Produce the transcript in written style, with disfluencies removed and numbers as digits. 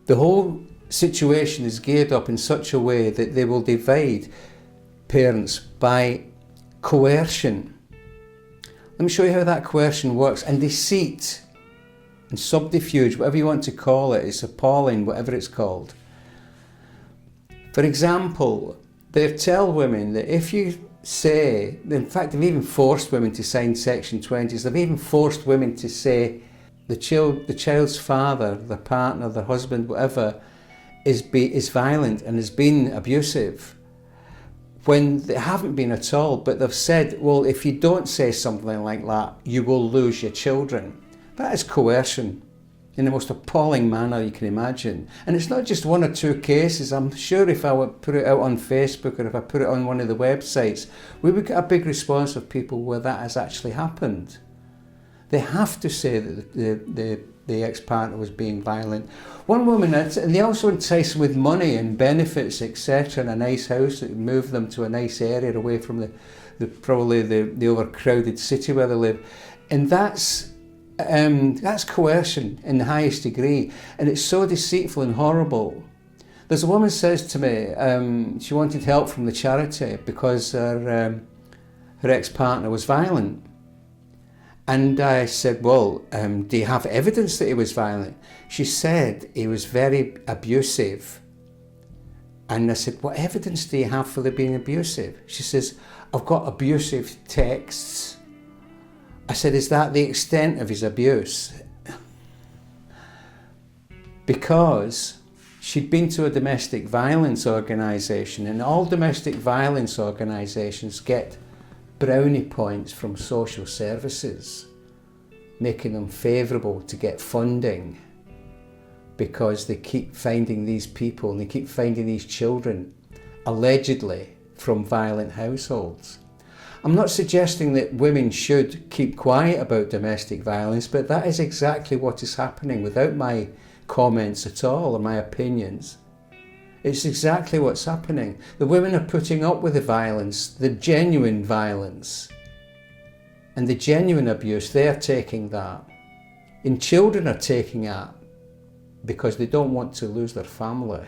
The whole situation is geared up in such a way that they will divide parents by coercion. Let me show you how that coercion works. And deceit and subterfuge, whatever you want to call it, it's appalling, whatever it's called. For example, they tell women that if you say, in fact they've even forced women to sign Section 20s, they've even forced women to say the child's father, their partner, their husband, whatever, is violent and has been abusive, when they haven't been at all, but they've said, well, if you don't say something like that, you will lose your children. That is coercion in the most appalling manner you can imagine. And it's not just one or two cases. I'm sure if I would put it out on Facebook or if I put it on one of the websites, we would get a big response of people where that has actually happened. They have to say that the ex-partner was being violent. One woman, and they also entice them with money and benefits, etc., and a nice house that would move them to a nice area away from probably the overcrowded city where they live. And that's coercion in the highest degree, and it's so deceitful and horrible. There's a woman says to me she wanted help from the charity because her ex-partner was violent. And I said, well, do you have evidence that he was violent? She said he was very abusive. And I said, what evidence do you have for the being abusive? She says, I've got abusive texts. I said, is that the extent of his abuse? Because she'd been to a domestic violence organisation, and all domestic violence organisations get brownie points from social services, making them favourable to get funding, because they keep finding these people and they keep finding these children allegedly from violent households. I'm not suggesting that women should keep quiet about domestic violence, but that is exactly what is happening without my comments at all or my opinions. It's exactly what's happening. The women are putting up with the violence, the genuine violence, and the genuine abuse. They're taking that. And children are taking that because they don't want to lose their family.